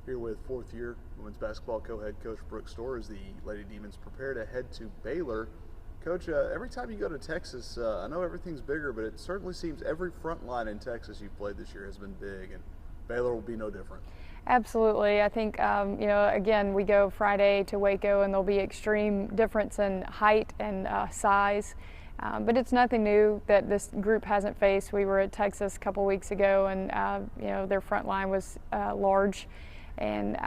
Here with fourth-year women's basketball co-head coach Brooke Stoehr as the Lady Demons prepare to head to Baylor. Coach, every time you go to Texas, I know everything's bigger, but it certainly seems every front line in Texas you've played this year has been big, and Baylor will be no different. Absolutely. I think, again, we go Friday to Waco, and there'll be extreme difference in height and size. But it's nothing new that this group hasn't faced. We were at Texas a couple weeks ago, and their front line was large. And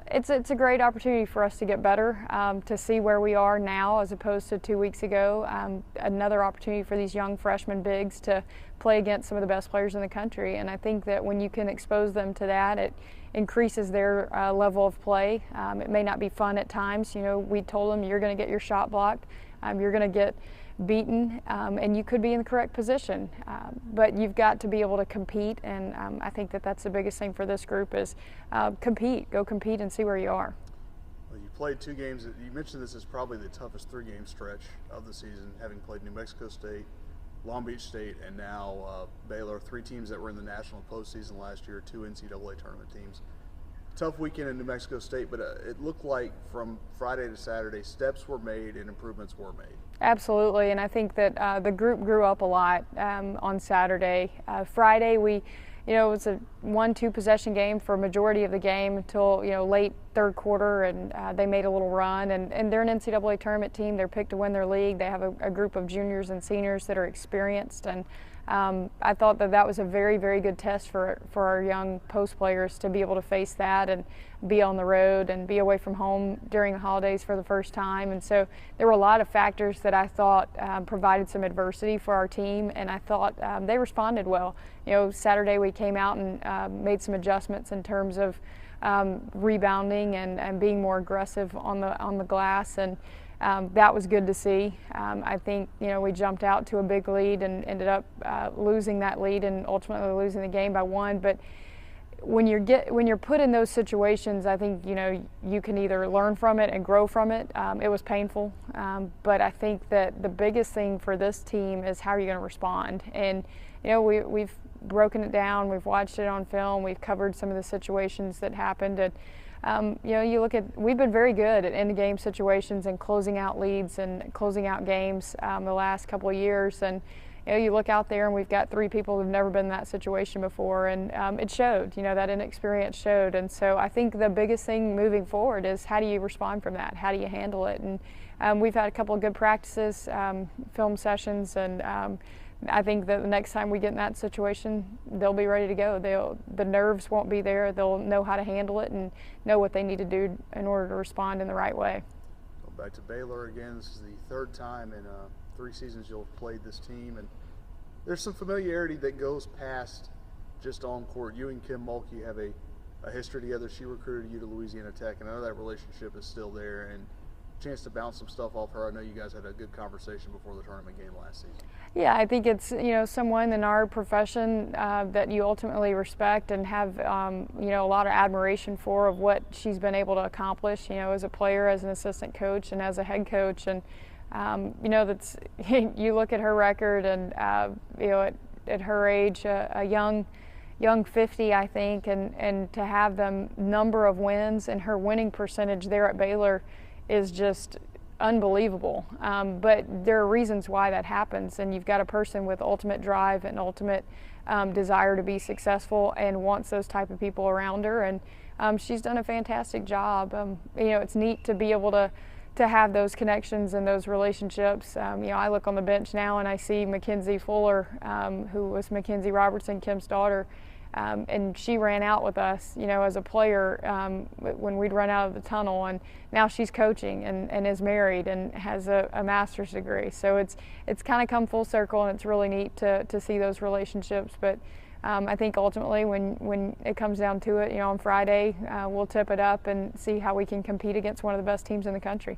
it's a great opportunity for us to get better, to see where we are now as opposed to 2 weeks ago. Another opportunity for these young freshman bigs to play against some of the best players in the country. And I think that when you can expose them to that, it increases their level of play. It may not be fun at times. We told them you're going to get your shot blocked, you're going to get beaten, and you could be in the correct position, but you've got to be able to compete, and I think that that's the biggest thing for this group is go compete and see where you are. Well, you played 2 games. You mentioned this is probably the toughest 3-game stretch of the season, having played New Mexico State, Long Beach State, and now Baylor, 3 teams that were in the national postseason last year, 2 NCAA tournament teams. Tough weekend in New Mexico State, but it looked like from Friday to Saturday, steps were made and improvements were made. Absolutely, and I think that the group grew up a lot on Saturday. Friday, it was a 1-2 possession game for a majority of the game until late third quarter, and they made a little run. And they're an NCAA tournament team. They're picked to win their league. They have a group of juniors and seniors that are experienced, and I thought that was a very, very good test for our young post players to be able to face that and be on the road and be away from home during the holidays for the first time. And so there were a lot of factors that I thought provided some adversity for our team, and I thought they responded well. Saturday we came out and made some adjustments in terms of rebounding and being more aggressive on the glass, and that was good to see. I think we jumped out to a big lead and ended up losing that lead and ultimately losing the game by 1. But when you're put in those situations, I think you can either learn from it and grow from it. It was painful, but I think that the biggest thing for this team is how are you going to respond. And we've broken it down, we've watched it on film, we've covered some of the situations that happened, and you look at, we've been very good at end of game situations and closing out leads and closing out games the last couple of years. And you look out there and we've got 3 people who've never been in that situation before, and it showed, that inexperience showed. And so I think the biggest thing moving forward is how do you respond from that? How do you handle it? And we've had a couple of good practices, film sessions, and I think that the next time we get in that situation, they'll be ready to go. The nerves won't be there. They'll know how to handle it and know what they need to do in order to respond in the right way. Going back to Baylor again, this is the 3rd time in 3 seasons you'll have played this team, and there's some familiarity that goes past just on court. You and Kim Mulkey have a history together. She recruited you to Louisiana Tech, and I know that relationship is still there, and chance to bounce some stuff off her. I know you guys had a good conversation before the tournament game last season. Yeah, I think it's someone in our profession that you ultimately respect and have a lot of admiration for of what she's been able to accomplish. As a player, as an assistant coach, and as a head coach, and that's you look at her record, and at her age, a young 50, I think, and to have the number of wins and her winning percentage there at Baylor is just unbelievable. But there are reasons why that happens, and you've got a person with ultimate drive and ultimate desire to be successful and wants those type of people around her, and she's done a fantastic job. It's neat to be able to have those connections and those relationships. I look on the bench now and I see Mackenzie Fuller, who was Mackenzie Robertson, Kim's daughter, and she ran out with us, as a player when we'd run out of the tunnel, and now she's coaching and is married and has a master's degree. So it's kind of come full circle, and it's really neat to see those relationships. But I think ultimately when it comes down to it, on Friday, we'll tip it up and see how we can compete against one of the best teams in the country.